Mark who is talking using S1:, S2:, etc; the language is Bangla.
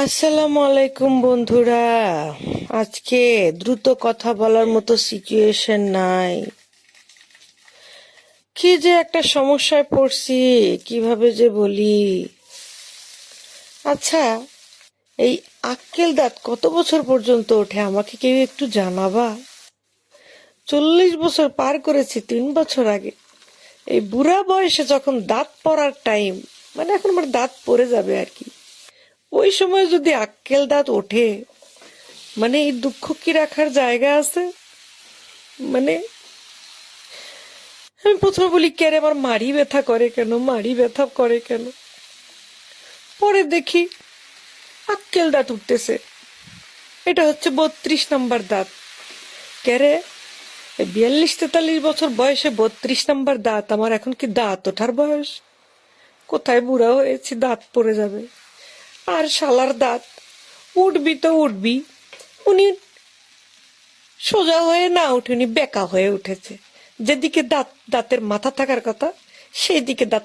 S1: আসসালামু আলাইকুম বন্ধুরা। আজকে দ্রুত কথা বলার মতো সিচুয়েশন নাই। কি যে একটা সমস্যায় পড়ছি, কিভাবে যে বলি। আচ্ছা, এই আক্কেল দাঁত কত বছর পর্যন্ত ওঠে আমাকে কেউ একটু জানাবা? 40 বছর পার করেছি 3 বছর আগে। এই বুড়া বয়সে যখন দাঁত পড়ার টাইম, মানে এখন আমার দাঁত পড়ে যাবে আর কি, ওই সময় যদি আক্কেল দাঁত ওঠে, মানে এই দুঃখ কি রাখার জায়গা আছে? মানে আমি প্রথমে বলি, কে রে, আমার মাড়ি ব্যথা করে কেন, মাড়ি ব্যথা করে কেন? পরে দেখি আক্কেল দাঁত উঠতেছে। এটা হচ্ছে 32 নম্বর দাঁত। কে রে, 42-43 বছর বয়সে 32 নম্বর দাঁত? আমার এখন কি দাঁত ওঠার বয়স? কোথায় বুড়া হয়েছি, দাঁত পড়ে যাবে। আর শালার দাঁত উঠবি তো উঠবি, উনি সোজা হয়ে না উঠেনি, বেঁকা হয়ে উঠেছে। যেদিকে দাঁতের মাথা থাকার কথা সেই দিকে দাঁতের